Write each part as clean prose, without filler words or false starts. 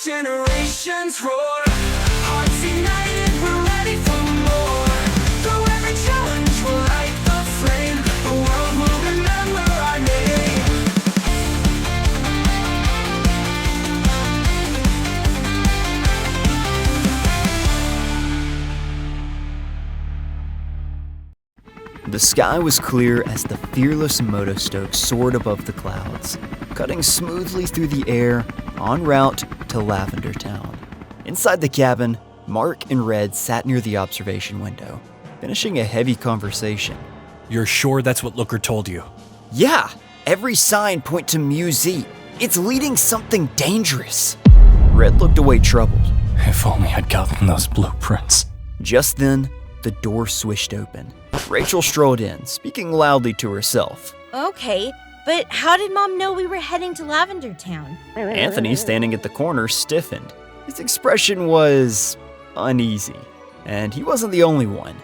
generations roar. Hearts united, we're ready for more. Through every challenge, we'll light the flame. The world will remember our name. The sky was clear as the fearless Motostoke soared above the clouds, cutting smoothly through the air en route to Lavender Town. Inside the cabin, Mark and Red sat near the observation window, finishing a heavy conversation. You're sure that's what Lhzur told you? Yeah, every sign point to Mu-Z. It's leading something dangerous. Red looked away troubled. If only I'd gotten those blueprints. Just then, the door swished open. Rachel strolled in, speaking loudly to herself. Okay, but how did Mom know we were heading to Lavender Town? Anthony, standing at the corner, stiffened. His expression was uneasy, and he wasn't the only one.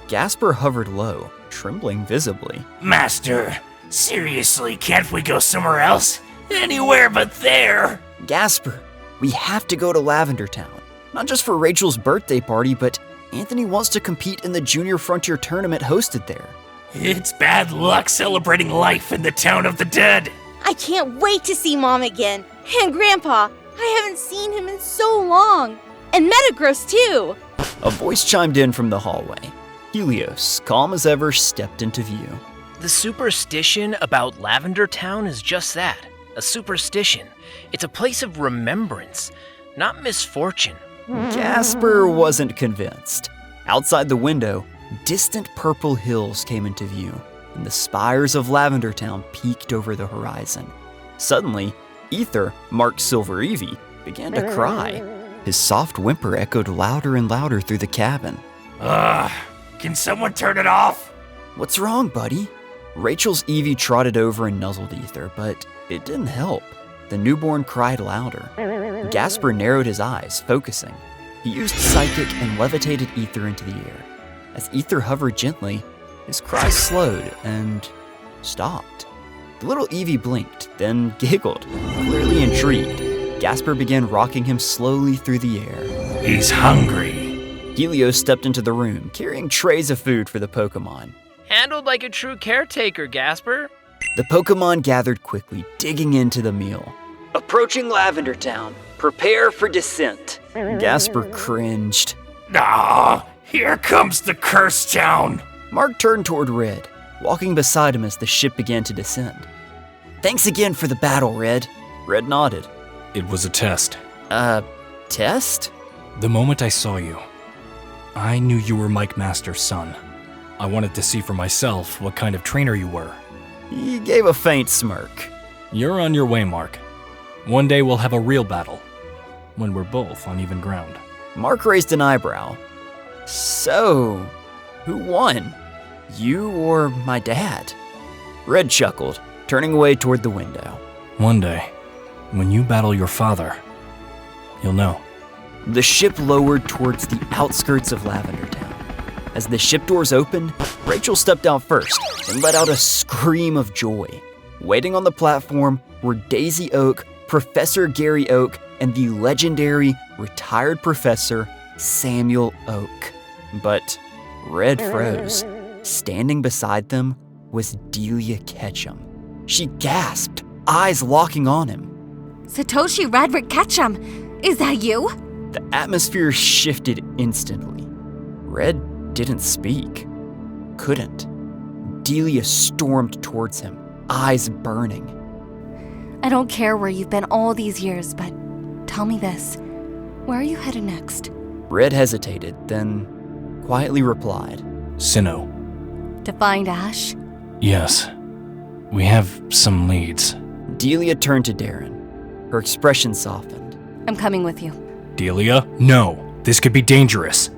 Gasper hovered low, trembling visibly. Master, seriously, can't we go somewhere else? Anywhere but there! Gasper, we have to go to Lavender Town. Not just for Rachel's birthday party, but Anthony wants to compete in the Junior Frontier tournament hosted there. It's bad luck celebrating life in the town of the dead. I can't wait to see Mom again. And Grandpa, I haven't seen him in so long. And Metagross too. A voice chimed in from the hallway. Helios, calm as ever, stepped into view. The superstition about Lavender Town is just that, a superstition. It's a place of remembrance, not misfortune. Gasper wasn't convinced. Outside the window, distant purple hills came into view, and the spires of Lavender Town peeked over the horizon. Suddenly, Ether, Mark's Silver Eevee, began to cry. His soft whimper echoed louder and louder through the cabin. Can someone turn it off? What's wrong, buddy? Rachel's Eevee trotted over and nuzzled Ether, but it didn't help. The newborn cried louder. Gasper narrowed his eyes, focusing. He used Psychic and levitated Ether into the air. As Ether hovered gently, his cries slowed and stopped. The little Eevee blinked, then giggled, clearly intrigued. Gasper began rocking him slowly through the air. He's hungry. Helios stepped into the room, carrying trays of food for the Pokémon. Handled like a true caretaker, Gasper. The Pokémon gathered quickly, digging into the meal. Approaching Lavender Town. Prepare for descent. Gasper cringed. Here comes the cursed town. Mark turned toward Red, walking beside him as the ship began to descend. Thanks again for the battle, Red. Red nodded. It was a test. Test? The moment I saw you, I knew you were Mike Master's son. I wanted to see for myself what kind of trainer you were. He gave a faint smirk. You're on your way, Mark. One day we'll have a real battle, when we're both on even ground. Mark raised an eyebrow. So, who won? You or my dad? Red chuckled, turning away toward the window. One day, when you battle your father, you'll know. The ship lowered towards the outskirts of Lavender Town. As the ship doors opened, Rachel stepped out first and let out a scream of joy. Waiting on the platform were Daisy Oak, Professor Gary Oak, and the legendary retired Professor Samuel Oak. But Red froze. Standing beside them was Delia Ketchum. She gasped, eyes locking on him. Satoshi Radrick Ketchum, is that you? The atmosphere shifted instantly. Red didn't speak. Couldn't. Delia stormed towards him, eyes burning. I don't care where you've been all these years, but tell me this. Where are you headed next? Red hesitated, then quietly replied. Sinnoh. To find Ash? Yes. We have some leads. Delia turned to Darren. Her expression softened. I'm coming with you. Delia? No. This could be dangerous.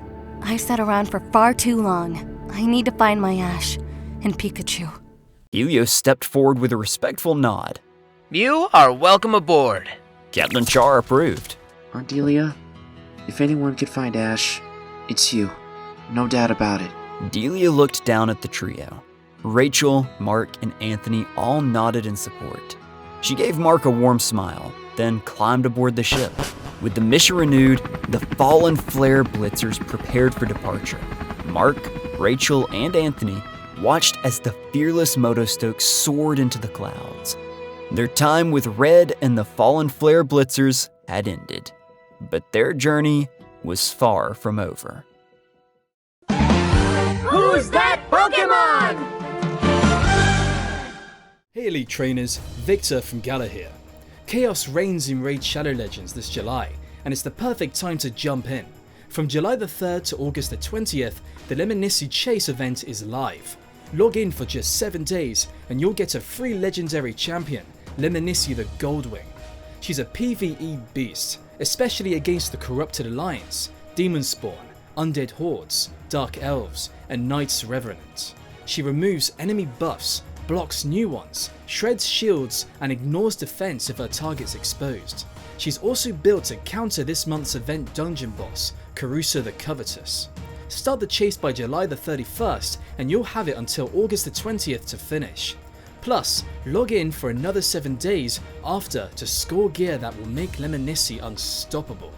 I've sat around for far too long. I need to find my Ash and Pikachu. Helios stepped forward with a respectful nod. You are welcome aboard. Captain Char approved. Aunt Delia, if anyone could find Ash, it's you. No doubt about it. Delia looked down at the trio. Rachel, Mark, and Anthony all nodded in support. She gave Mark a warm smile, then climbed aboard the ship. With the mission renewed, the Fallen Flare Blitzers prepared for departure. Mark, Rachel, and Anthony watched as the fearless Motostoke soared into the clouds. Their time with Red and the Fallen Flare Blitzers had ended, but their journey was far from over. Who's that Pokémon? Hey Elite Trainers, Victor from Gala here. Chaos reigns in Raid Shadow Legends this July, and it's the perfect time to jump in. From July the 3rd to August the 20th, the Lemnisci Chase event is live. Log in for just 7 days and you'll get a free legendary champion, Lemnisci the Goldwing. She's a PvE beast, especially against the Corrupted Alliance, Demon Spawn, Undead Hordes, Dark Elves, and Knights Revenant. She removes enemy buffs, blocks new ones, shreds shields, and ignores defense if her target's exposed. She's also built to counter this month's event dungeon boss, Caruso the Covetous. Start the chase by July the 31st and you'll have it until August the 20th to finish. Plus, log in for another 7 days after to score gear that will make Lemnisci unstoppable.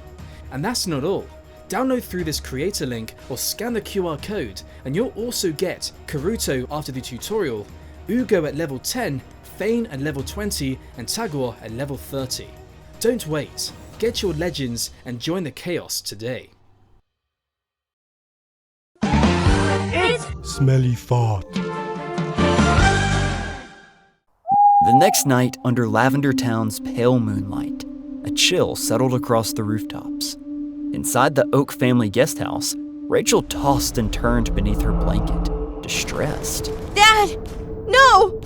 And that's not all. Download through this creator link or scan the QR code and you'll also get Karuto after the tutorial, Ugo at level 10, Thane at level 20, and Tagor at level 30. Don't wait, get your legends and join the chaos today. Smelly fart. The next night, under Lavender Town's pale moonlight, a chill settled across the rooftops. Inside the Oak family guest house, Rachel tossed and turned beneath her blanket, distressed. Dad! No!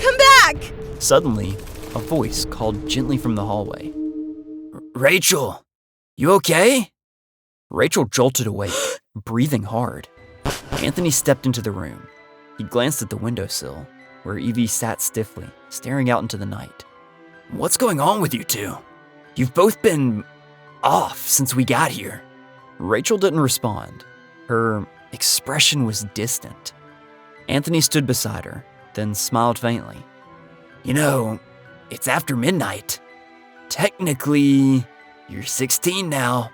Come back! Suddenly, a voice called gently from the hallway. Rachel, you okay? Rachel jolted awake, breathing hard. Anthony stepped into the room. He glanced at the windowsill, where Evie sat stiffly, staring out into the night. What's going on with you two? You've both been off since we got here. Rachel didn't respond. Her expression was distant. Anthony stood beside her, then smiled faintly. You know, it's after midnight. Technically, you're 16 now.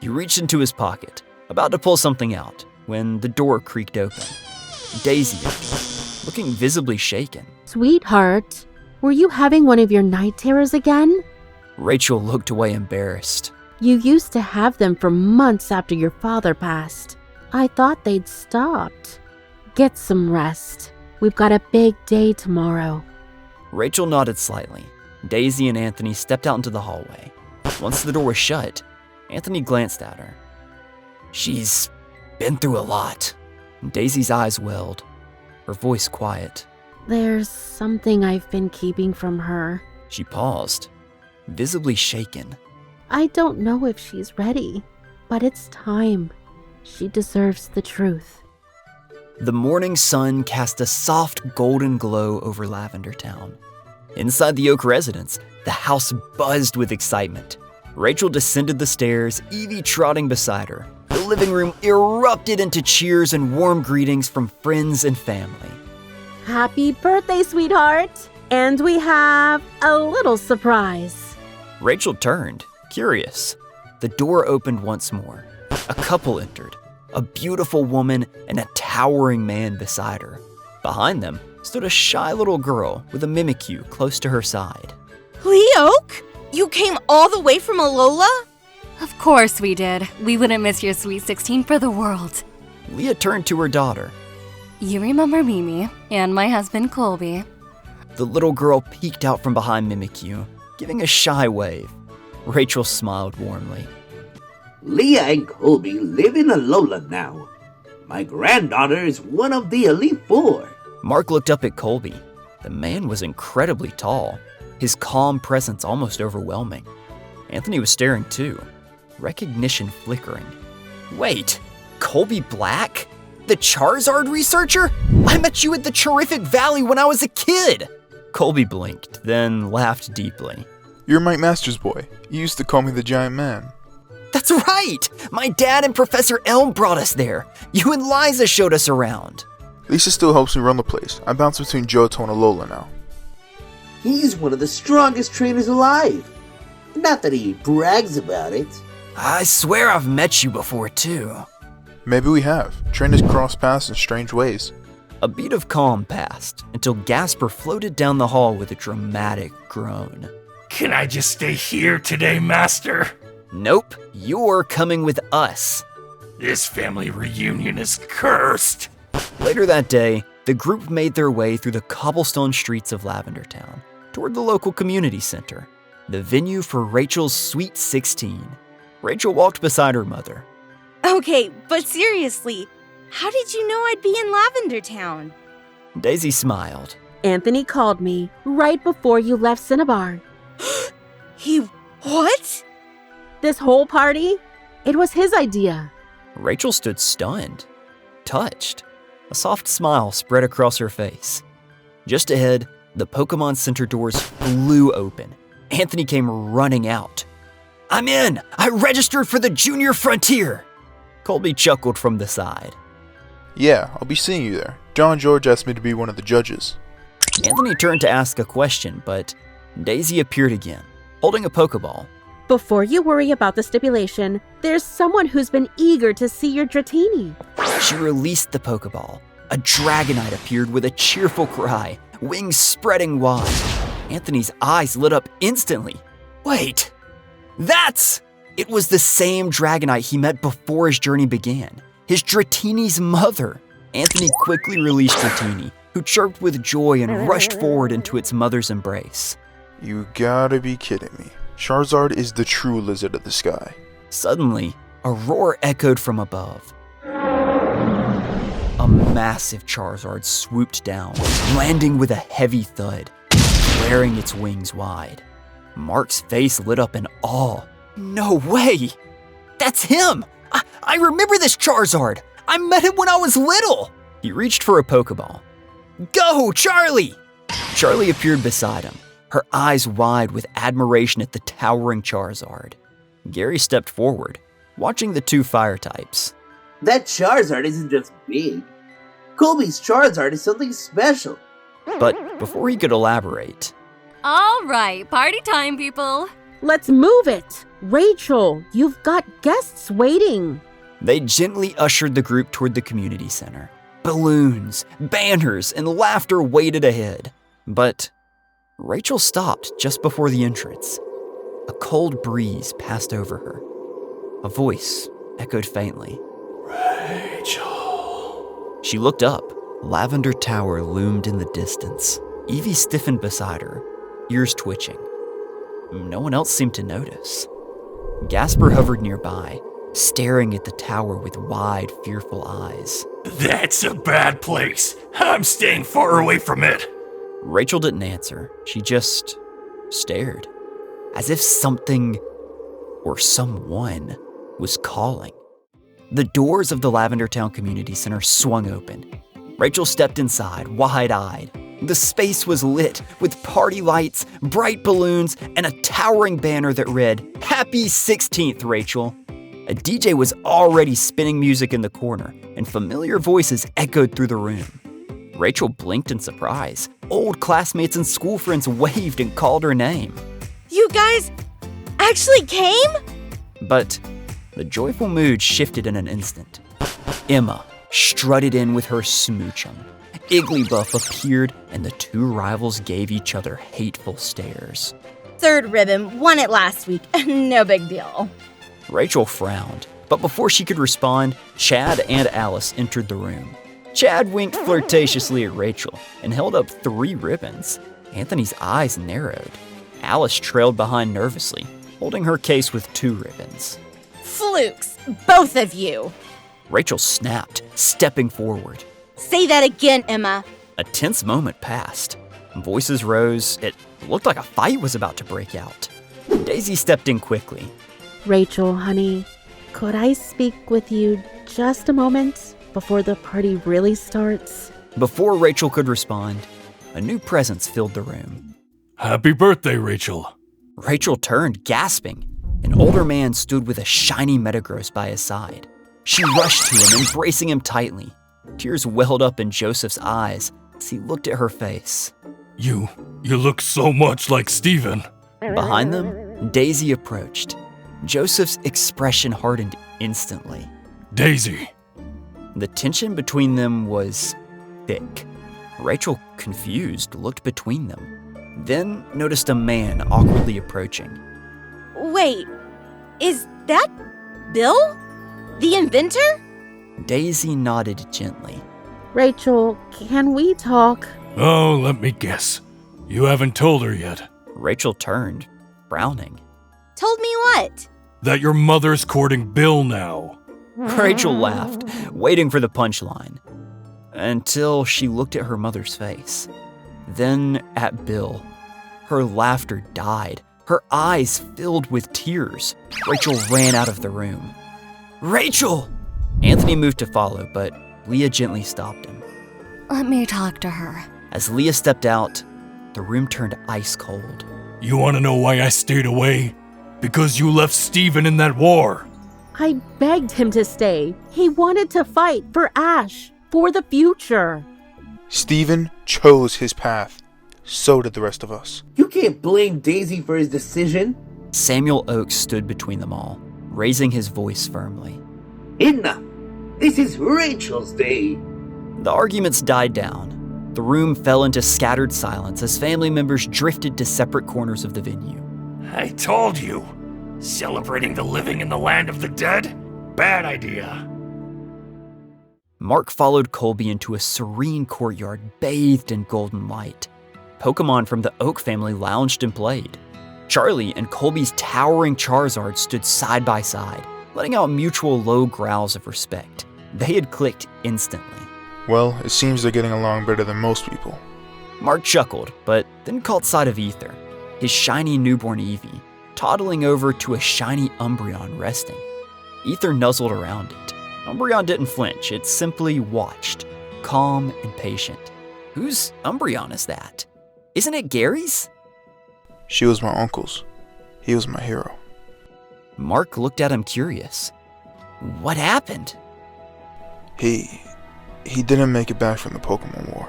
He reached into his pocket, about to pull something out, when the door creaked open. Daisy entered, looking visibly shaken. Sweetheart, were you having one of your night terrors again? Rachel looked away embarrassed. You used to have them for months after your father passed. I thought they'd stopped. Get some rest. We've got a big day tomorrow. Rachel nodded slightly. Daisy and Anthony stepped out into the hallway. Once the door was shut, Anthony glanced at her. She's been through a lot. Daisy's eyes welled, her voice quiet. There's something I've been keeping from her. She paused, visibly shaken. I don't know if she's ready, but it's time. She deserves the truth. The morning sun cast a soft golden glow over Lavender Town. Inside the Oak residence, the house buzzed with excitement. Rachel descended the stairs, Evie trotting beside her. The living room erupted into cheers and warm greetings from friends and family. Happy birthday, sweetheart! And we have a little surprise. Rachel turned, curious. The door opened once more. A couple entered, a beautiful woman and a towering man beside her. Behind them stood a shy little girl with a Mimikyu close to her side. Leoke? You came all the way from Alola? Of course we did. We wouldn't miss your sweet 16 for the world. Leah turned to her daughter. You remember Mimi and my husband Colby. The little girl peeked out from behind Mimikyu, giving a shy wave. Rachel smiled warmly. Leah and Colby live in Alola now. My granddaughter is one of the Elite Four. Mark looked up at Colby. The man was incredibly tall, his calm presence almost overwhelming. Anthony was staring too, recognition flickering. Wait, Colby Black? The Charizard researcher? I met you at the Terrific Valley when I was a kid! Colby blinked, then laughed deeply. You're Mike Master's boy. You used to call me the Giant Man. That's right! My dad and Professor Elm brought us there. You and Liza showed us around. Lisa still helps me run the place. I bounce between Johto and Alola now. He's one of the strongest trainers alive. Not that he brags about it. I swear I've met you before, too. Maybe we have. Trainers cross paths in strange ways. A beat of calm passed until Gasper floated down the hall with a dramatic groan. Can I just stay here today, Master? Nope, you're coming with us. This family reunion is cursed. Later that day, the group made their way through the cobblestone streets of Lavender Town toward the local community center, the venue for Rachel's Sweet 16. Rachel walked beside her mother. Okay, but seriously, how did you know I'd be in Lavender Town? Daisy smiled. Anthony called me right before you left Cinnabar. He what? This whole party? It was his idea. Rachel stood stunned, touched. A soft smile spread across her face. Just ahead, the Pokémon Center doors flew open. Anthony came running out. I'm in! I registered for the Junior Frontier! Colby chuckled from the side. Yeah, I'll be seeing you there. John George asked me to be one of the judges. Anthony turned to ask a question, but Daisy appeared again, holding a Pokeball. Before you worry about the stipulation, there's someone who's been eager to see your Dratini. She released the Pokeball. A Dragonite appeared with a cheerful cry, wings spreading wide. Anthony's eyes lit up instantly. Wait, It was the same Dragonite he met before his journey began, his Dratini's mother. Anthony quickly released Dratini, who chirped with joy and rushed forward into its mother's embrace. You gotta be kidding me. Charizard is the true lizard of the sky. Suddenly, a roar echoed from above. A massive Charizard swooped down, landing with a heavy thud, flaring its wings wide. Mark's face lit up in awe. No way! That's him! I remember this Charizard! I met him when I was little! He reached for a Pokeball. Go, Charlie! Charlie appeared beside him, her eyes wide with admiration at the towering Charizard. Gary stepped forward, watching the two fire types. That Charizard isn't just big. Colby's Charizard is something special. But before he could elaborate... All right, party time, people. Let's move it. Rachel, you've got guests waiting. They gently ushered the group toward the community center. Balloons, banners, and laughter waited ahead. But Rachel stopped just before the entrance. A cold breeze passed over her. A voice echoed faintly. Rachel. She looked up. Lavender Tower loomed in the distance. Evie stiffened beside her, ears twitching. No one else seemed to notice. Gasper hovered nearby, staring at the tower with wide, fearful eyes. That's a bad place. I'm staying far away from it. Rachel didn't answer. She just stared, as if something or someone was calling. The doors of the Lavender Town Community Center swung open. Rachel stepped inside, wide-eyed. The space was lit with party lights, bright balloons, and a towering banner that read, Happy 16th, Rachel. A DJ was already spinning music in the corner, and familiar voices echoed through the room. Rachel blinked in surprise. Old classmates and school friends waved and called her name. You guys actually came? But the joyful mood shifted in an instant. Emma strutted in with her smoochum. Igglybuff appeared, and the two rivals gave each other hateful stares. Third ribbon, won it last week. No big deal. Rachel frowned, but before she could respond, Chad and Alice entered the room. Chad winked flirtatiously at Rachel and held up 3 ribbons. Anthony's eyes narrowed. Alice trailed behind nervously, holding her case with 2 ribbons. Flukes, both of you. Rachel snapped, stepping forward. Say that again, Emma. A tense moment passed. Voices rose. It looked like a fight was about to break out. Daisy stepped in quickly. Rachel, honey, could I speak with you just a moment before the party really starts? Before Rachel could respond, a new presence filled the room. Happy birthday, Rachel. Rachel turned, gasping. An older man stood with a shiny Metagross by his side. She rushed to him, embracing him tightly. Tears welled up in Joseph's eyes as he looked at her face. You look so much like Steven. Behind them, Daisy approached. Joseph's expression hardened instantly. Daisy. The tension between them was thick. Rachel, confused, looked between them, then noticed a man awkwardly approaching. Wait, is that Bill? The inventor? Daisy nodded gently. Rachel, can we talk? Oh, let me guess. You haven't told her yet. Rachel turned, frowning. Told me what? That your mother's courting Bill now. Rachel laughed, waiting for the punchline, until she looked at her mother's face. Then at Bill. Her laughter died. Her eyes filled with tears. Rachel ran out of the room. Rachel! Anthony moved to follow, but Leah gently stopped him. Let me talk to her. As Leah stepped out, the room turned ice cold. You want to know why I stayed away? Because you left Steven in that war. I begged him to stay. He wanted to fight for Ash, for the future. Steven chose his path. So did the rest of us. You can't blame Daisy for his decision. Samuel Oakes stood between them all, raising his voice firmly. Enough. This is Rachel's day. The arguments died down. The room fell into scattered silence as family members drifted to separate corners of the venue. I told you. Celebrating the living in the land of the dead? Bad idea. Mark followed Colby into a serene courtyard bathed in golden light. Pokémon from the Oak family lounged and played. Charlie and Colby's towering Charizard stood side by side, letting out mutual low growls of respect. They had clicked instantly. Well, it seems they're getting along better than most people. Mark chuckled, but then caught sight of Ether, his shiny newborn Eevee, toddling over to a shiny Umbreon resting. Ether nuzzled around it. Umbreon didn't flinch, it simply watched, calm and patient. Whose Umbreon is that? Isn't it Gary's? She was my uncle's. He was my hero. Mark looked at him curious. What happened? He didn't make it back from the Pokémon War.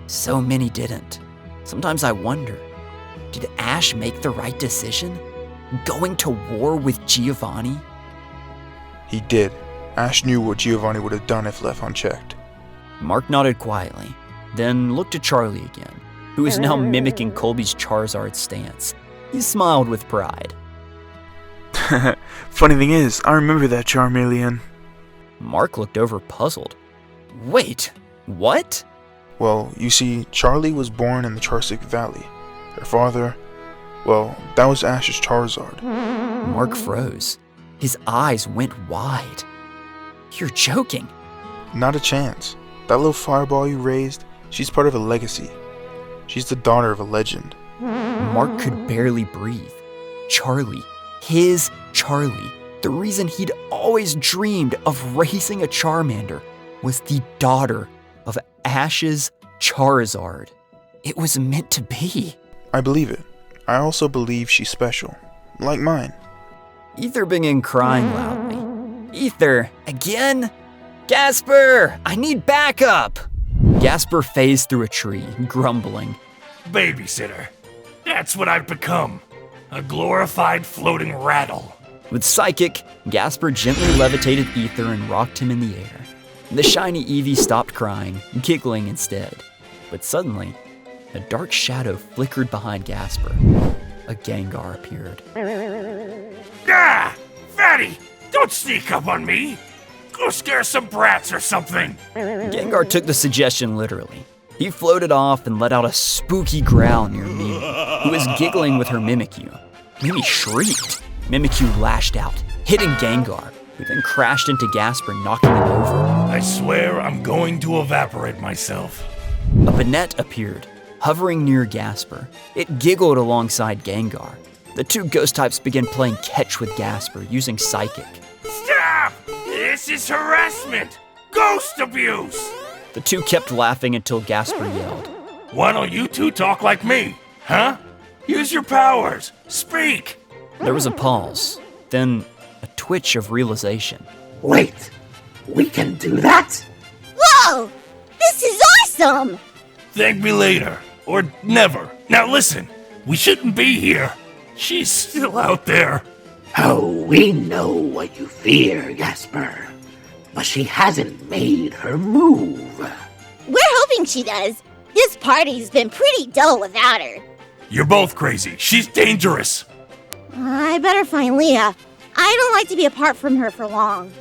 So many didn't. Sometimes I wonder, did Ash make the right decision? Going to war with Giovanni? He did. Ash knew what Giovanni would have done if left unchecked. Mark nodded quietly, then looked at Charlie again, who is now mimicking Colby's Charizard stance. He smiled with pride. Funny thing is, I remember that Charmeleon. Mark looked over puzzled. Wait, what? Well, you see, Charlie was born in the Charsic Valley. Her father, well, that was Ash's Charizard. Mark froze. His eyes went wide. You're joking. Not a chance. That little fireball you raised, she's part of a legacy. She's the daughter of a legend. Mark could barely breathe. Charlie, his Charlie, the reason he'd always dreamed of raising a Charmander, was the daughter of Ash's Charizard. It was meant to be. I believe it. I also believe she's special, like mine. Ether began crying loudly. Ether, again? Gasper, I need backup! Gasper phased through a tree, grumbling. Babysitter. That's what I've become. A glorified floating rattle. With Psychic, Gasper gently levitated Ether and rocked him in the air. The shiny Eevee stopped crying, giggling instead. But suddenly, a dark shadow flickered behind Gasper. A Gengar appeared. Ah! Fatty! Don't sneak up on me! Go scare some brats or something! Gengar took the suggestion literally. He floated off and let out a spooky growl near Mimi, who was giggling with her Mimikyu. Mimi shrieked. Mimikyu lashed out, hitting Gengar, who then crashed into Gasper, knocking him over. I swear I'm going to evaporate myself. A Banette appeared, hovering near Gasper. It giggled alongside Gengar. The two ghost types began playing catch with Gasper, using Psychic. Stop! This is harassment! Ghost abuse! The two kept laughing until Gasper yelled. Why don't you two talk like me, huh? Use your powers! Speak! There was a pause, then a twitch of realization. Wait, we can do that? Whoa! This is awesome! Thank me later, or never. Now listen, we shouldn't be here. She's still out there. Oh, we know what you fear, Jasper. But she hasn't made her move. We're hoping she does. This party's been pretty dull without her. You're both crazy. She's dangerous. I better find Leah. I don't like to be apart from her for long.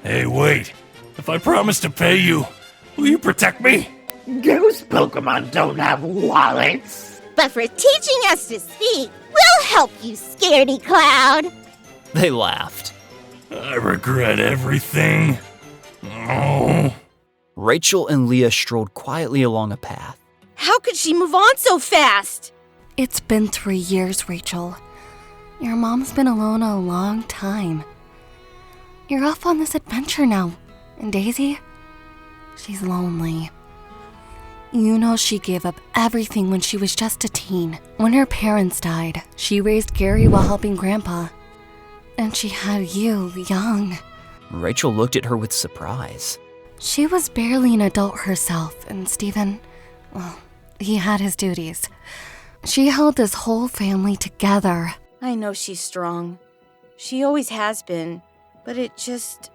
Hey, wait. If I promise to pay you, will you protect me? Ghost Pokemon don't have wallets. But for teaching us to speak, we'll help you, scaredy cloud. They laughed. I regret everything. Oh. Rachel and Leah strolled quietly along a path. How could she move on so fast? It's been 3 years, Rachel. Your mom's been alone a long time. You're off on this adventure now. And Daisy? She's lonely. You know she gave up everything when she was just a teen. When her parents died, she raised Gary while helping Grandpa. And she had you young. Rachel looked at her with surprise. She was barely an adult herself, and Stephen, well, he had his duties. She held this whole family together. I know she's strong. She always has been, but it just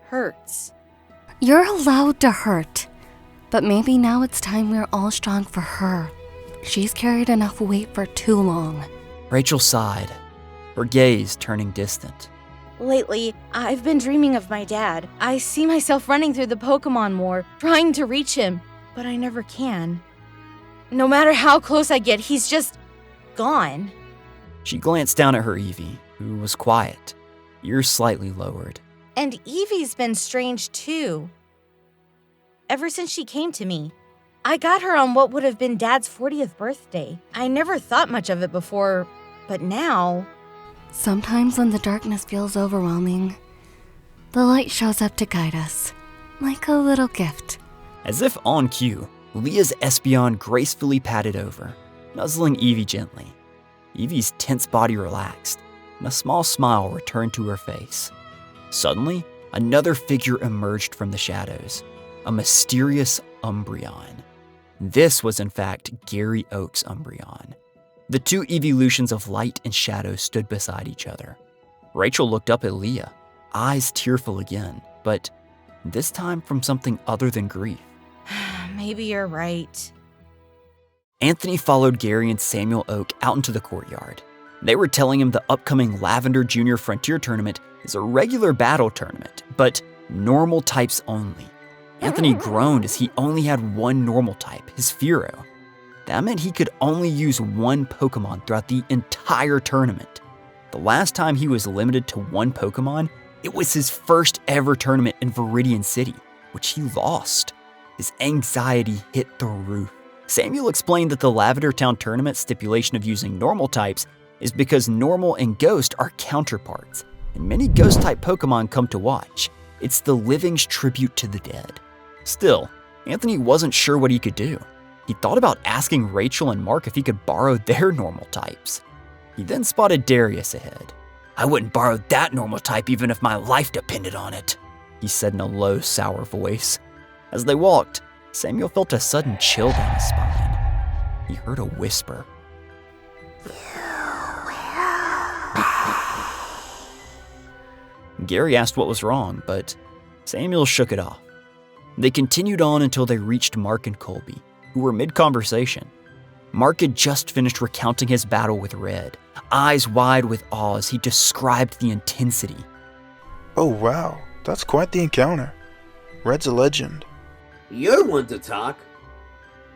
hurts. You're allowed to hurt, but maybe now it's time we're all strong for her. She's carried enough weight for too long. Rachel sighed, her gaze turning distant. Lately, I've been dreaming of my dad. I see myself running through the Pokémon more, trying to reach him, but I never can. No matter how close I get, he's just gone. She glanced down at her Eevee, who was quiet, ears slightly lowered. And Eevee's been strange too. Ever since she came to me. I got her on what would have been Dad's 40th birthday. I never thought much of it before, but now... Sometimes when the darkness feels overwhelming, the light shows up to guide us, like a little gift. As if on cue, Leah's Wispeon gracefully padded over, nuzzling Eevee gently. Eevee's tense body relaxed, and a small smile returned to her face. Suddenly, another figure emerged from the shadows, a mysterious Umbreon. This was in fact Gary Oak's Umbreon. The two evolutions of light and shadow stood beside each other. Rachel looked up at Leah, eyes tearful again, but this time from something other than grief. Maybe you're right. Anthony followed Gary and Samuel Oak out into the courtyard. They were telling him the upcoming Lavender Junior Frontier Tournament is a regular battle tournament, but normal types only. Anthony groaned as he only had one normal type, his Fearow. That meant he could only use one Pokemon throughout the entire tournament. The last time he was limited to one Pokemon, it was his first ever tournament in Viridian City, which he lost. His anxiety hit the roof. Samuel explained that the Lavender Town tournament stipulation of using normal types is because normal and ghost are counterparts, and many ghost-type Pokemon come to watch. It's the living's tribute to the dead. Still, Anthony wasn't sure what he could do. He thought about asking Rachel and Mark if he could borrow their normal types. He then spotted Darius ahead. "I wouldn't borrow that normal type even if my life depended on it," he said in a low, sour voice. As they walked, Samuel felt a sudden chill down his spine. He heard a whisper. Gary asked what was wrong, but Samuel shook it off. They continued on until they reached Mark and Colby, who were mid-conversation. Mark had just finished recounting his battle with Red, eyes wide with awe as he described the intensity. Oh wow, that's quite the encounter. Red's a legend. You're one to talk.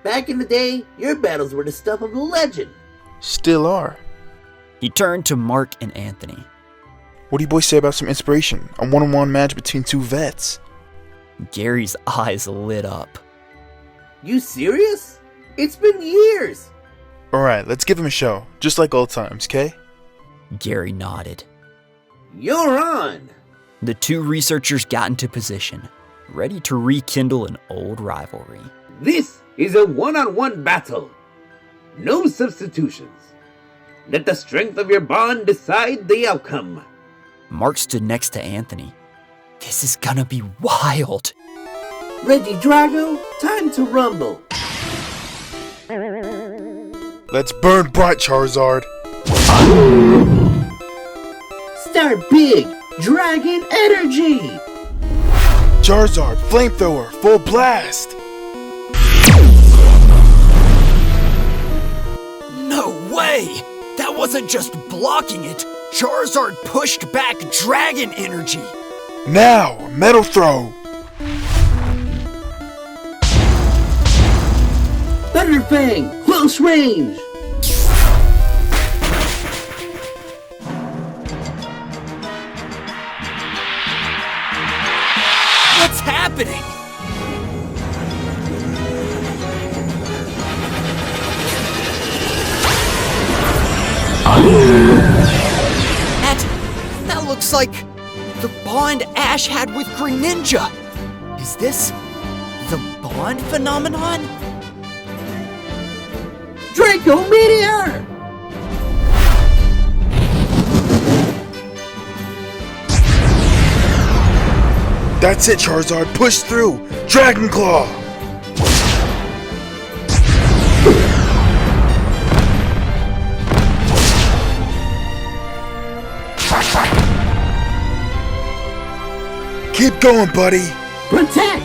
Back in the day, your battles were the stuff of a legend. Still are. He turned to Mark and Anthony. What do you boys say about some inspiration? A one-on-one match between two vets? Gary's eyes lit up. You serious? It's been years. Alright, let's give him a show, just like old times, okay? Gary nodded. You're on. The two researchers got into position, ready to rekindle an old rivalry. This is a one-on-one battle. No substitutions. Let the strength of your bond decide the outcome. Mark stood next to Anthony. This is gonna be wild. Reggie Drago, time to rumble. Let's burn bright, Charizard. Start big! Dragon energy! Charizard, flamethrower, full blast! No way! That wasn't just blocking it. Charizard pushed back dragon energy. Now, metal throw! Thunder Fang! Close range! What's happening? That looks like the bond Ash had with Greninja. Is this the bond phenomenon? Draco Meteor! That's it, Charizard, push through! Dragon Claw! Keep going, buddy! Protect!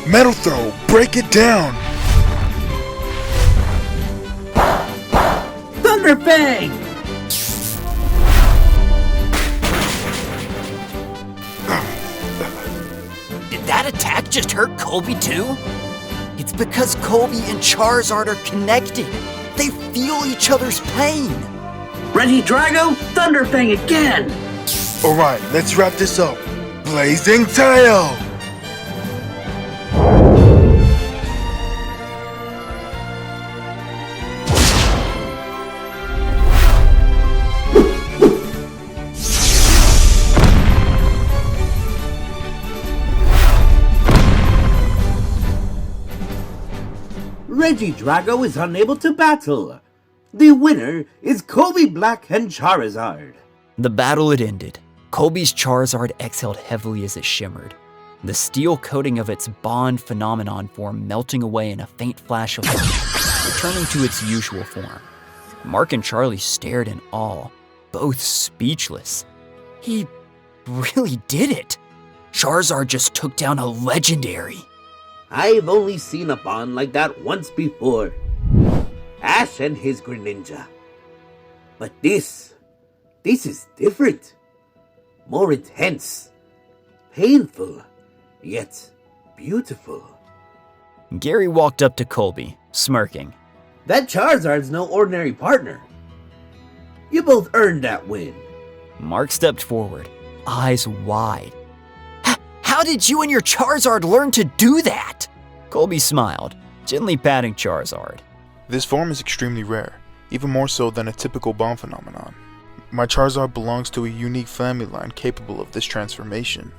Metal throw, break it down! Thunder Fang! Did that attack just hurt Colby too? It's because Colby and Charizard are connected. They feel each other's pain. Ready, Drago? Thunder Fang again! Alright, let's wrap this up. Blazing Tail! Regidrago is unable to battle. The winner is Colby Black and Charizard. The battle had ended. Colby's Charizard exhaled heavily as it shimmered, the steel coating of its bond phenomenon form melting away in a faint flash of light, returning to its usual form. Mark and Charlie stared in awe, both speechless. He really did it. Charizard just took down a legendary. I've only seen a bond like that once before. Ash and his Greninja. But this is different. More intense. Painful, yet beautiful. Gary walked up to Colby, smirking. That Charizard's no ordinary partner. You both earned that win. Mark stepped forward, eyes wide. How did you and your Charizard learn to do that? Colby smiled, gently patting Charizard. This form is extremely rare, even more so than a typical bond phenomenon. My Charizard belongs to a unique family line capable of this transformation.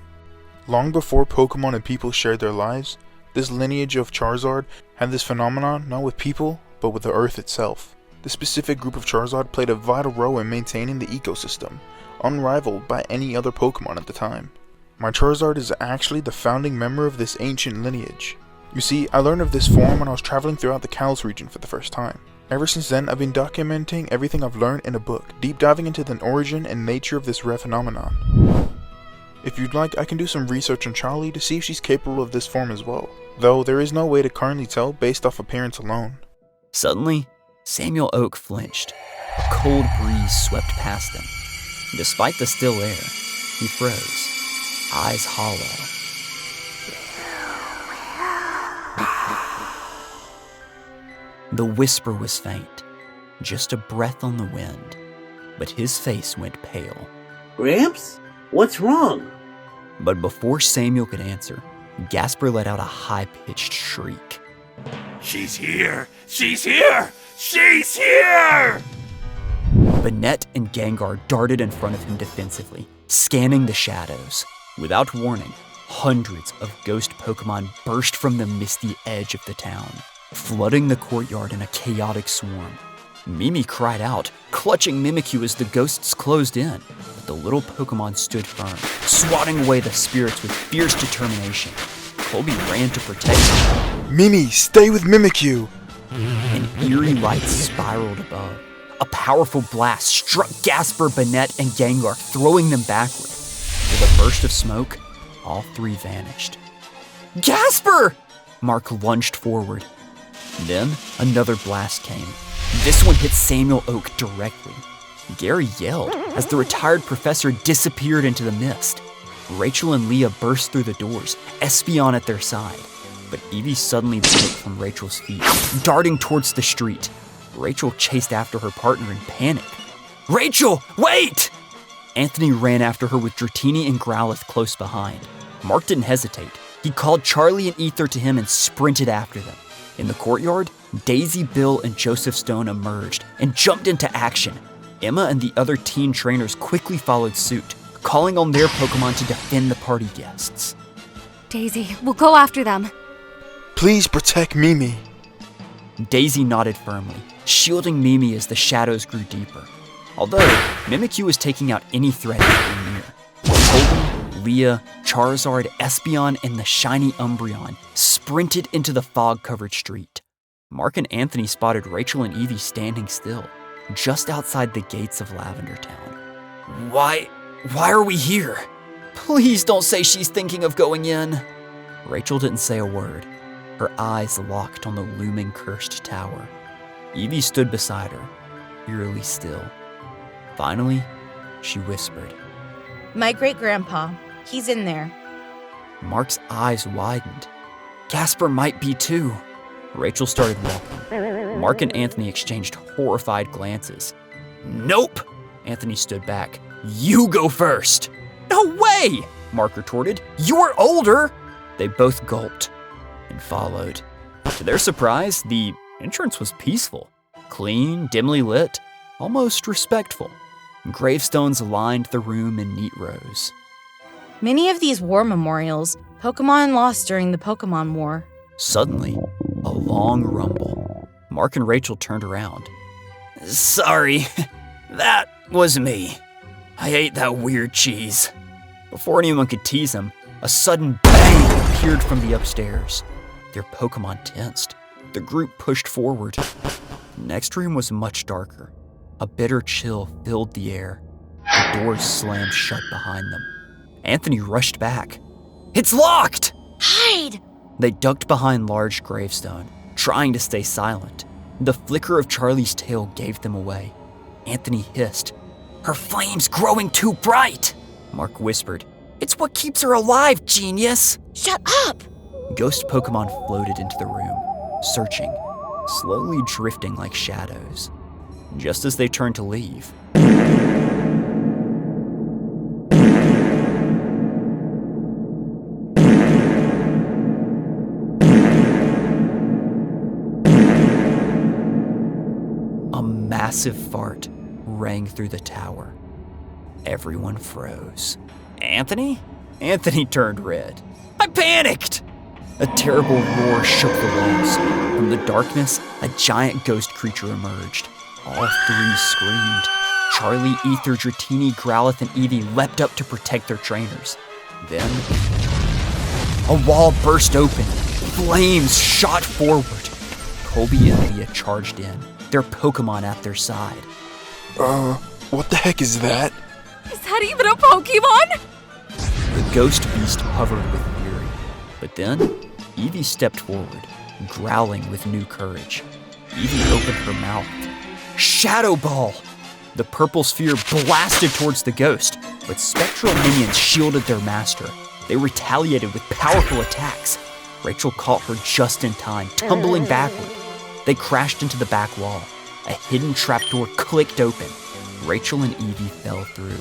Long before Pokemon and people shared their lives, this lineage of Charizard had this phenomenon not with people, but with the Earth itself. This specific group of Charizard played a vital role in maintaining the ecosystem, unrivaled by any other Pokemon at the time. My Charizard is actually the founding member of this ancient lineage. You see, I learned of this form when I was traveling throughout the Kalos region for the first time. Ever since then, I've been documenting everything I've learned in a book, deep diving into the origin and nature of this rare phenomenon. If you'd like, I can do some research on Charlie to see if she's capable of this form as well, though there is no way to currently tell based off appearance alone. Suddenly, Samuel Oak flinched. A cold breeze swept past him. Despite the still air, he froze, eyes hollow. The whisper was faint, just a breath on the wind, but his face went pale. Gramps? What's wrong? But before Samuel could answer, Gasper let out a high-pitched shriek. She's here! She's here! She's here! Banette and Gengar darted in front of him defensively, scanning the shadows. Without warning, hundreds of ghost Pokemon burst from the misty edge of the town, flooding the courtyard in a chaotic swarm. Mimi cried out, clutching Mimikyu as the ghosts closed in, but the little Pokemon stood firm, swatting away the spirits with fierce determination. Colby ran to protect him. Mimi, stay with Mimikyu! An eerie light spiraled above. A powerful blast struck Gasper, Bennett, and Gengar, throwing them backward. With a burst of smoke, all three vanished. Gasper! Mark lunged forward. Then, another blast came. This one hit Samuel Oak directly. Gary yelled as the retired professor disappeared into the mist. Rachel and Leah burst through the doors, Wispeon at their side. But Eevee suddenly broke from Rachel's feet, darting towards the street. Rachel chased after her partner in panic. Rachel, wait! Anthony ran after her with Dratini and Growlithe close behind. Mark didn't hesitate. He called Charlie and Ether to him and sprinted after them. In the courtyard, Daisy, Bill, and Joseph Stone emerged and jumped into action. Emma and the other teen trainers quickly followed suit, calling on their Pokémon to defend the party guests. Daisy, we'll go after them. Please protect Mimi. Daisy nodded firmly, shielding Mimi as the shadows grew deeper. Although, Mimikyu was taking out any threat that came near. Colby, Leah, Charizard, Wispeon, and the shiny Umbreon sprinted into the fog-covered street. Mark and Anthony spotted Rachel and Eevee standing still, just outside the gates of Lavender Town. Why are we here? Please don't say she's thinking of going in. Rachel didn't say a word, her eyes locked on the looming cursed tower. Eevee stood beside her, eerily still. Finally, she whispered, My great-grandpa. He's in there. Mark's eyes widened. Gasper might be too. Rachel started walking. Mark and Anthony exchanged horrified glances. Nope! Anthony stood back. You go first! No way! Mark retorted. You're older! They both gulped and followed. To their surprise, the entrance was peaceful. Clean, dimly lit, almost respectful. Gravestones lined the room in neat rows. Many of these war memorials, Pokémon lost during the Pokémon War. Suddenly, a long rumble. Mark and Rachel turned around. Sorry, that was me. I ate that weird cheese. Before anyone could tease them, a sudden bang appeared from the upstairs. Their Pokémon tensed. The group pushed forward. The next room was much darker. A bitter chill filled the air. The doors slammed shut behind them. Anthony rushed back. It's locked! Hide! They ducked behind large gravestone, trying to stay silent. The flicker of Charlie's tail gave them away. Anthony hissed. Her flame's growing too bright! Mark whispered. It's what keeps her alive, genius! Shut up! Ghost Pokémon floated into the room, searching, slowly drifting like shadows. Just as they turned to leave, a massive fart rang through the tower. Everyone froze. Anthony? Anthony turned red. I panicked! A terrible roar shook the walls. From the darkness, a giant ghost creature emerged. All three screamed. Charlie, Ether, Dratini, Growlithe, and Eevee leapt up to protect their trainers. Then, a wall burst open. Flames shot forward. Colby and Leah charged in, their Pokémon at their side. What the heck is that? Is that even a Pokemon? The ghost beast hovered with fury. But then, Eevee stepped forward, growling with new courage. Eevee opened her mouth. Shadow Ball! The purple sphere blasted towards the ghost, but spectral minions shielded their master. They retaliated with powerful attacks. Rachel caught her just in time, tumbling backward. They crashed into the back wall. A hidden trapdoor clicked open. Rachel and Eevee fell through.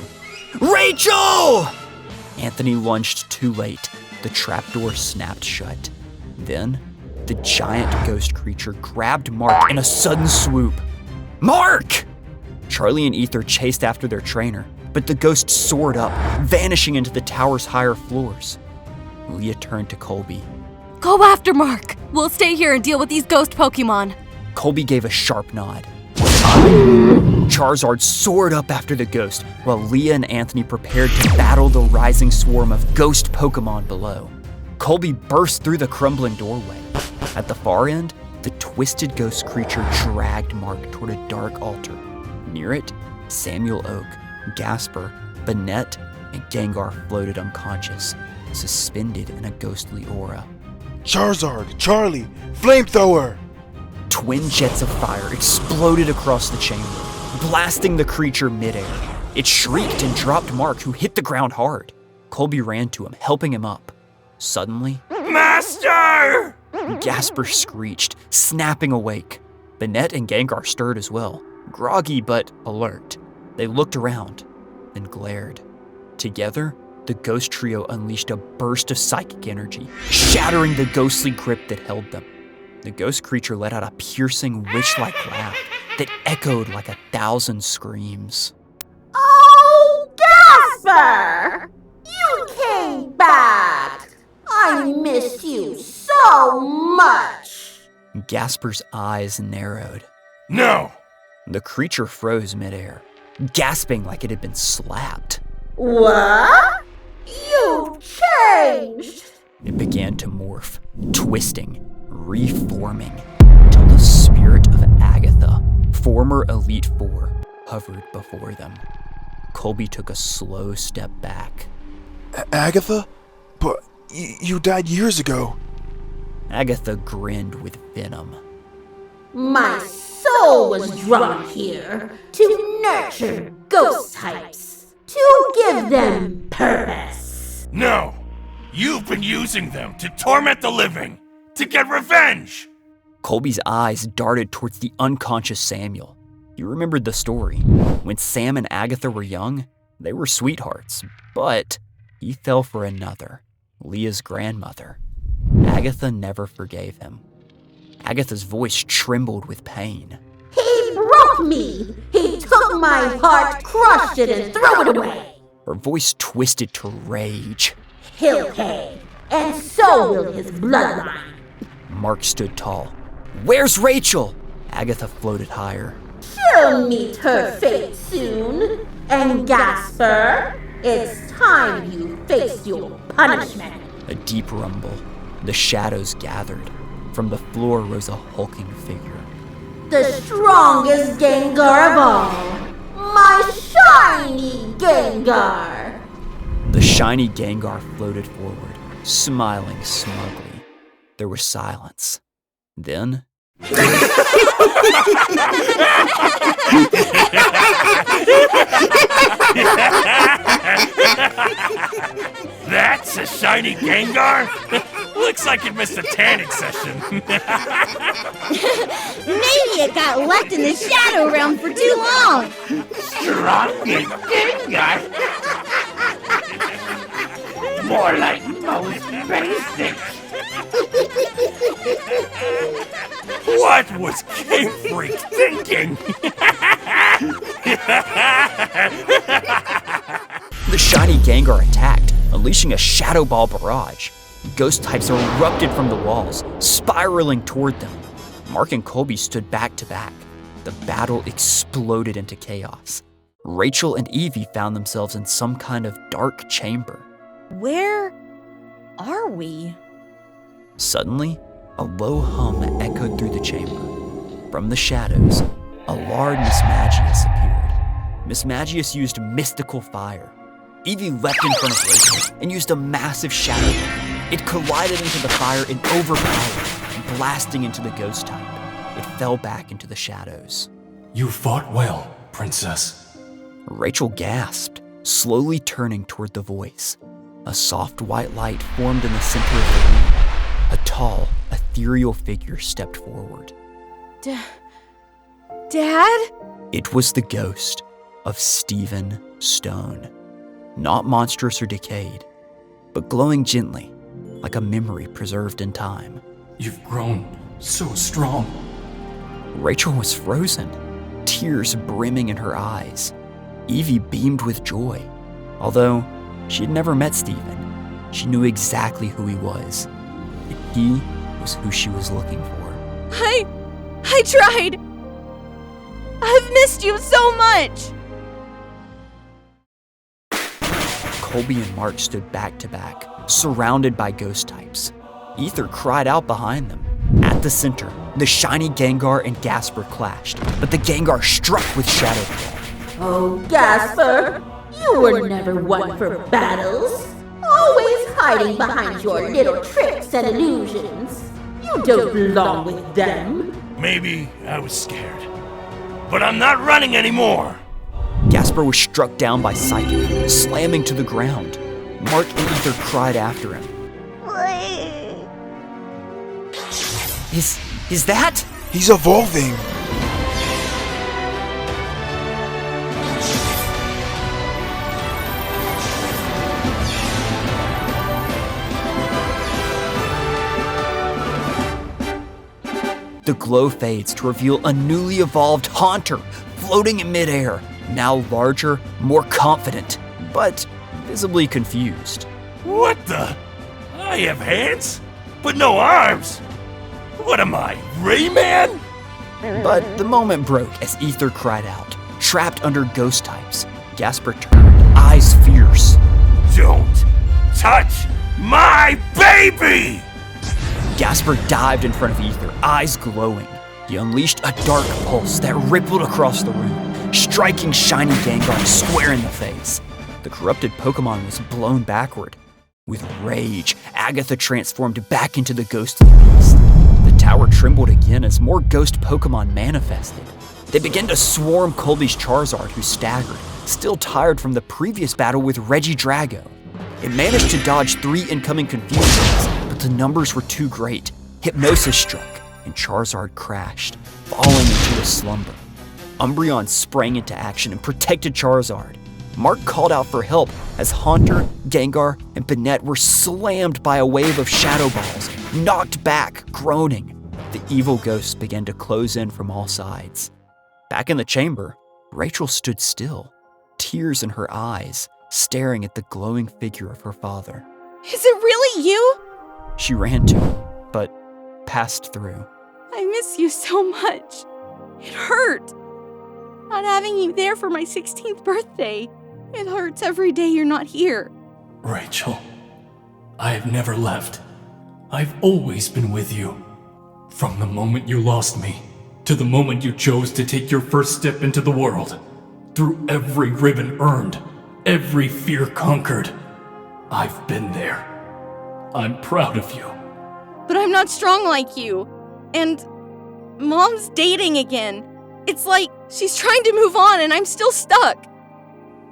Rachel! Anthony lunged too late. The trapdoor snapped shut. Then, the giant ghost creature grabbed Mark in a sudden swoop. Mark! Charlie and Ether chased after their trainer, but the ghost soared up, vanishing into the tower's higher floors. Leah turned to Colby. Go after Mark. We'll stay here and deal with these ghost Pokemon. Colby gave a sharp nod. Charizard soared up after the ghost, while Leah and Anthony prepared to battle the rising swarm of ghost Pokémon below. Colby burst through the crumbling doorway. At the far end, the twisted ghost creature dragged Mark toward a dark altar. Near it, Samuel Oak, Gasper, Bennett, and Gengar floated unconscious, suspended in a ghostly aura. Charizard, Charlie, flamethrower! Twin jets of fire exploded across the chamber, blasting the creature midair. It shrieked and dropped Mark, who hit the ground hard. Colby ran to him, helping him up. Suddenly, Master! Gasper screeched, snapping awake. Bennett and Gengar stirred as well, groggy but alert. They looked around, then glared. Together, the ghost trio unleashed a burst of psychic energy, shattering the ghostly grip that held them. The ghost creature let out a piercing, witch-like laugh that echoed like 1,000 screams. Oh, Gasper! You came back! I miss you so much! Gasper's eyes narrowed. No! The creature froze midair, gasping like it had been slapped. What? You've changed! It began to morph, twisting, reforming, until the spirit of Agatha, former Elite Four, hovered before them. Colby took a slow step back. Agatha? But you died years ago. Agatha grinned with venom. My soul was drawn here to nurture ghost types, to give them purpose. No! You've been using them to torment the living, to get revenge! Colby's eyes darted towards the unconscious Samuel. He remembered the story. When Sam and Agatha were young, they were sweethearts, but he fell for another, Leah's grandmother. Agatha never forgave him. Agatha's voice trembled with pain. He broke me! He took my heart, crushed it, and threw it away! Her voice twisted to rage. He'll pay, and so will his bloodline. Mark stood tall. Where's Rachel? Agatha floated higher. She'll meet her fate soon. And Gasper, it's time you face your punishment. A deep rumble. The shadows gathered. From the floor rose a hulking figure. The strongest Gengar of all. My shiny Gengar. The shiny Gengar floated forward, smiling smugly. There was silence. Then... That's a shiny Gengar? Looks like it missed a tanning session. Maybe it got left in the shadow realm for too long. Strongest Gengar? More like most basic. What was Game Freak thinking? The shiny Gengar attacked, unleashing a Shadow Ball barrage. Ghost types erupted from the walls, spiraling toward them. Mark and Colby stood back to back. The battle exploded into chaos. Rachel and Evie found themselves in some kind of dark chamber. Where are we? Suddenly, a low hum echoed through the chamber. From the shadows, a large Miss Magius appeared. Miss Magius used mystical fire. Evie leapt in front of Rachel and used a massive shadow ball. It collided into the fire and overpowered, blasting into the ghost type. It fell back into the shadows. You fought well, Princess. Rachel gasped, slowly turning toward the voice. A soft white light formed in the center of the room. A tall, ethereal figure stepped forward. Dad? It was the ghost of Stephen Stone. Not monstrous or decayed, but glowing gently, like a memory preserved in time. You've grown so strong. Rachel was frozen, tears brimming in her eyes. Evie beamed with joy. Although she had never met Stephen, she knew exactly who he was. And he was who she was looking for. I tried. I've missed you so much. Colby and Mark stood back to back, surrounded by ghost types. Ether cried out behind them. At the center, The shiny Gengar and Gasper clashed, but the Gengar struck with Shadow Claw. Oh, Gasper, you were never one for battles. Always hiding behind your little tricks and illusions. You don't belong with them. Maybe I was scared. But I'm not running anymore! Gasper was struck down by Psychic, slamming to the ground. Mark and Ether cried after him. Is that? He's evolving! The glow fades to reveal a newly evolved Haunter floating in midair, now larger, more confident, but visibly confused. What the? I have hands, but no arms! What am I, Rayman? But the moment broke as Ether cried out. Trapped under ghost types, Gasper turned, eyes fierce. Don't touch my baby! Gasper dived in front of Ether, eyes glowing. He unleashed a dark pulse that rippled across the room, striking shiny Gengar square in the face. The corrupted Pokémon was blown backward. With rage, Agatha transformed back into the ghostly beast. The tower trembled again as more ghost Pokémon manifested. They began to swarm Colby's Charizard, who staggered, still tired from the previous battle with Regidrago. It managed to dodge 3 incoming confusions, but the numbers were too great. Hypnosis struck, and Charizard crashed, falling into a slumber. Umbreon sprang into action and protected Charizard. Mark called out for help as Haunter, Gengar, and Banette were slammed by a wave of Shadow Balls, knocked back, groaning. The evil ghosts began to close in from all sides. Back in the chamber, Rachel stood still, tears in her eyes, staring at the glowing figure of her father. Is it really you? She ran to him, but passed through. I miss you so much. It hurt. Not having you there for my 16th birthday. It hurts every day you're not here. Rachel, I have never left. I've always been with you. From the moment you lost me, to the moment you chose to take your first step into the world. Through every ribbon earned, every fear conquered, I've been there. I'm proud of you. But I'm not strong like you. And Mom's dating again. It's like she's trying to move on and I'm still stuck.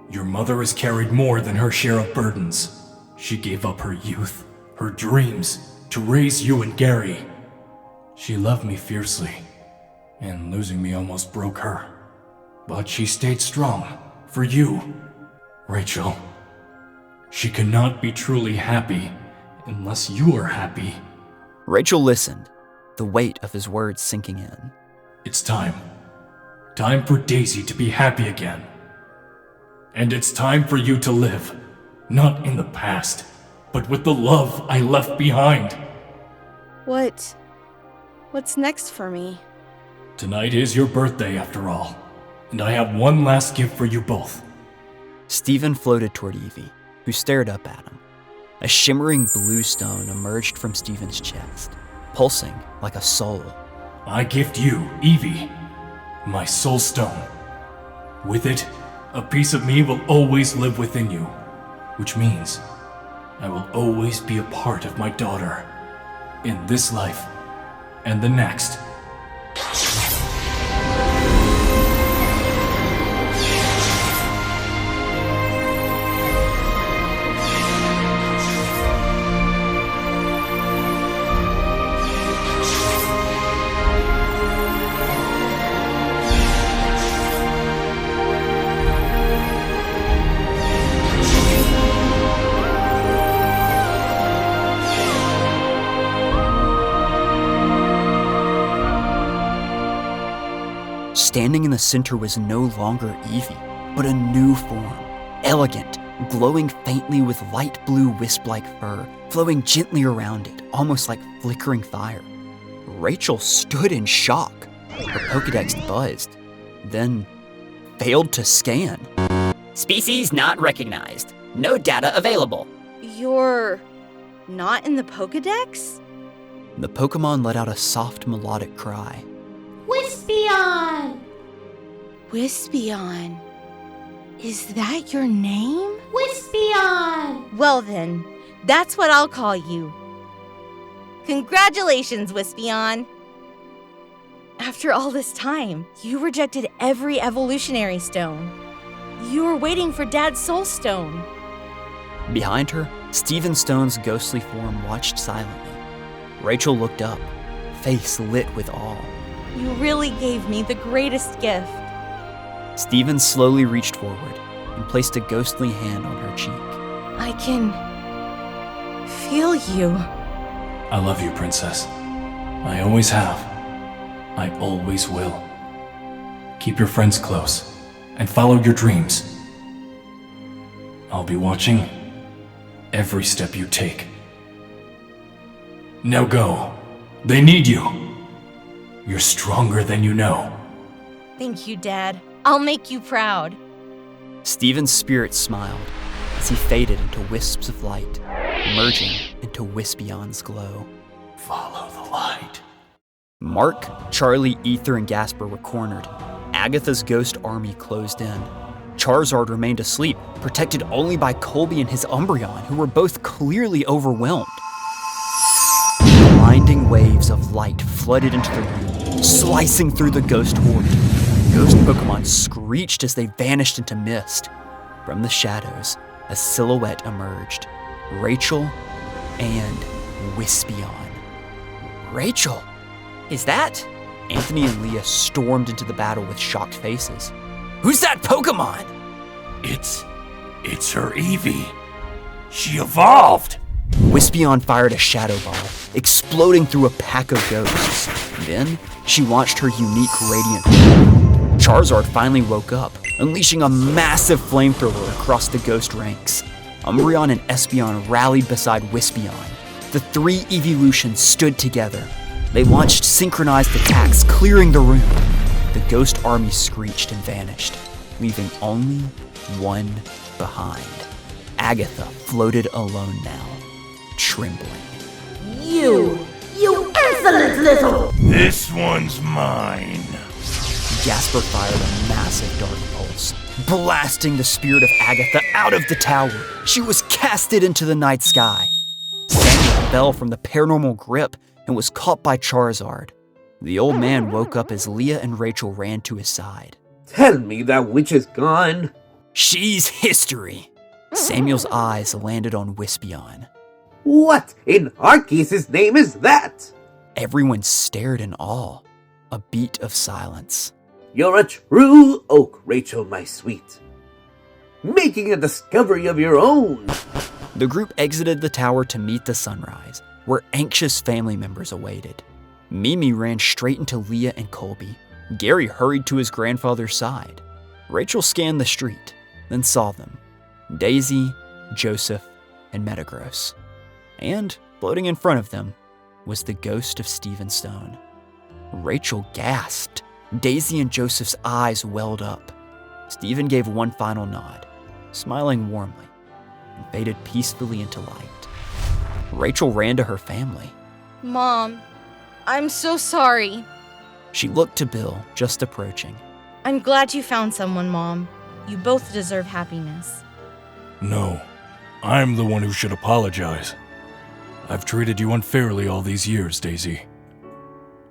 Your mother has carried more than her share of burdens. She gave up her youth, her dreams, to raise you and Gary. She loved me fiercely, and losing me almost broke her. But she stayed strong, for you. Rachel, she cannot be truly happy unless you are happy. Rachel listened, the weight of his words sinking in. It's time. Time for Daisy to be happy again. And it's time for you to live, not in the past, but with the love I left behind. What's next for me? Tonight is your birthday, after all, and I have one last gift for you both. Stephen floated toward Evie, who stared up at him. A shimmering blue stone emerged from Stephen's chest, pulsing like a soul. I gift you, Evie, my soul stone. With it, a piece of me will always live within you, which means I will always be a part of my daughter, in this life and the next. Standing in the center was no longer Evie, but a new form, elegant, glowing faintly with light blue wisp-like fur, flowing gently around it, almost like flickering fire. Rachel stood in shock. Her Pokédex buzzed, then failed to scan. Species not recognized. No data available. You're not in the Pokédex? The Pokémon let out a soft melodic cry. Wispeon! Wispeon. Is that your name? Wispeon! Well then, that's what I'll call you. Congratulations, Wispeon! After all this time, you rejected every evolutionary stone. You were waiting for Dad's soul stone. Behind her, Steven Stone's ghostly form watched silently. Rachel looked up, face lit with awe. You really gave me the greatest gift. Steven slowly reached forward and placed a ghostly hand on her cheek. I can feel you. I love you, Princess. I always have. I always will. Keep your friends close and follow your dreams. I'll be watching every step you take. Now go. They need you. You're stronger than you know. Thank you, Dad. I'll make you proud. Steven's spirit smiled as he faded into wisps of light, merging into Wispeon's glow. Follow the light. Mark, Charlie, Ether, and Gasper were cornered. Agatha's ghost army closed in. Charizard remained asleep, protected only by Colby and his Umbreon, who were both clearly overwhelmed. Blinding waves of light flooded into the room, slicing through the ghost horde. Ghost Pokémon screeched as they vanished into mist. From the shadows, a silhouette emerged. Rachel and Wispeon. Rachel! Is that? Anthony and Leah stormed into the battle with shocked faces. Who's that Pokémon? It's her Eevee. She evolved. Wispeon fired a shadow ball, exploding through a pack of ghosts. Then, she launched her unique radiant form. Charizard finally woke up, unleashing a massive flamethrower across the ghost ranks. Umbreon and Espeon rallied beside Wispeon. The three evolutions stood together. They launched synchronized attacks, clearing the room. The ghost army screeched and vanished, leaving only one behind. Agatha floated alone now, trembling. You insolent little! This one's mine. Gasper fired a massive dark pulse, blasting the spirit of Agatha out of the tower. She was casted into the night sky. Samuel fell from the paranormal grip and was caught by Charizard. The old man woke up as Leah and Rachel ran to his side. Tell me that witch is gone. She's history. Samuel's eyes landed on Wispeon. What in Arceus' name is that? Everyone stared in awe. A beat of silence. You're a true oak, Rachel, my sweet. Making a discovery of your own. The group exited the tower to meet the sunrise, where anxious family members awaited. Mimi ran straight into Leah and Colby. Gary hurried to his grandfather's side. Rachel scanned the street, then saw them. Daisy, Joseph, and Metagross. And, floating in front of them, was the ghost of Steven Stone. Rachel gasped. Daisy and Joseph's eyes welled up. Steven gave one final nod, smiling warmly, and faded peacefully into light. Rachel ran to her family. Mom, I'm so sorry. She looked to Bill, just approaching. I'm glad you found someone, Mom. You both deserve happiness. No, I'm the one who should apologize. I've treated you unfairly all these years, Daisy.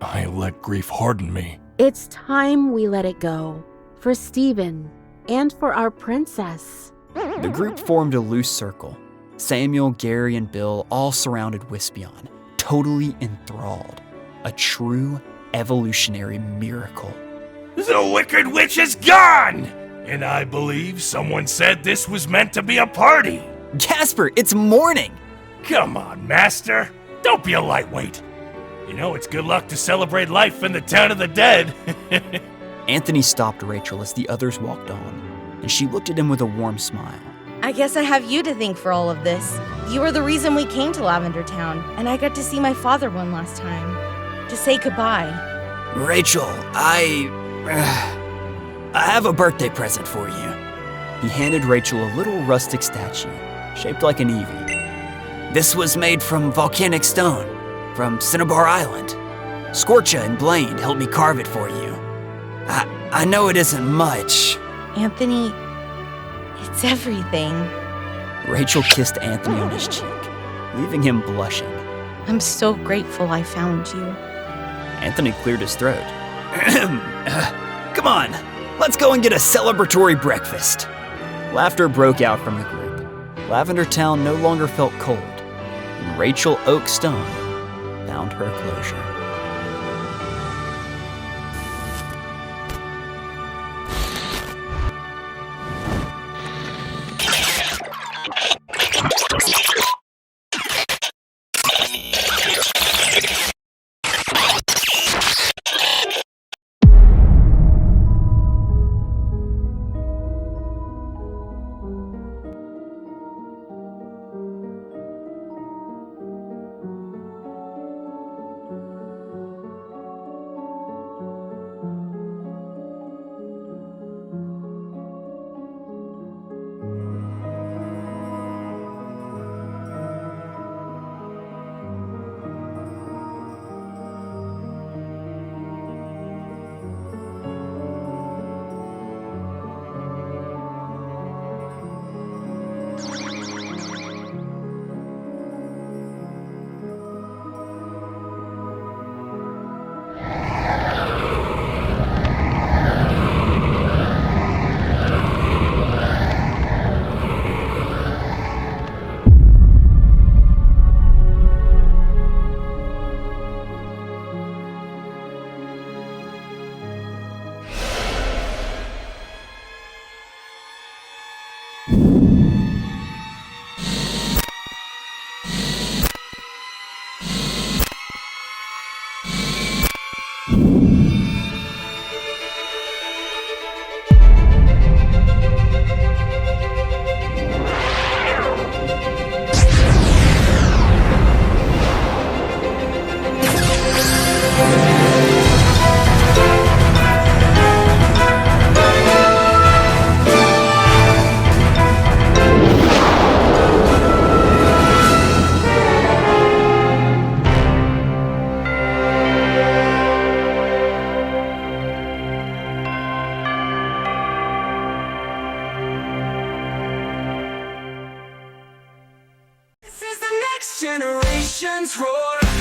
I let grief harden me. It's time we let it go. For Steven, and for our princess. The group formed a loose circle. Samuel, Gary, and Bill all surrounded Wispeon, totally enthralled. A true evolutionary miracle. The Wicked Witch is gone! And I believe someone said this was meant to be a party. Gasper, it's morning! Come on, Master. Don't be a lightweight. You know it's good luck to celebrate life in the town of the dead. Anthony stopped Rachel as the others walked on, and she looked at him with a warm smile. I guess I have you to thank for all of this. You were the reason we came to Lavender Town, and I got to see my father one last time. To say goodbye. Rachel, I have a birthday present for you. He handed Rachel a little rustic statue, shaped like an Eevee. This was made from volcanic stone, from Cinnabar Island. Scorcha and Blaine helped me carve it for you. I know it isn't much. Anthony, it's everything. Rachel kissed Anthony on his cheek, leaving him blushing. I'm so grateful I found you. Anthony cleared his throat. Come on, let's go and get a celebratory breakfast. Laughter broke out from the group. Lavender Town no longer felt cold, and Rachel Oakstone found her closure. Generations roar.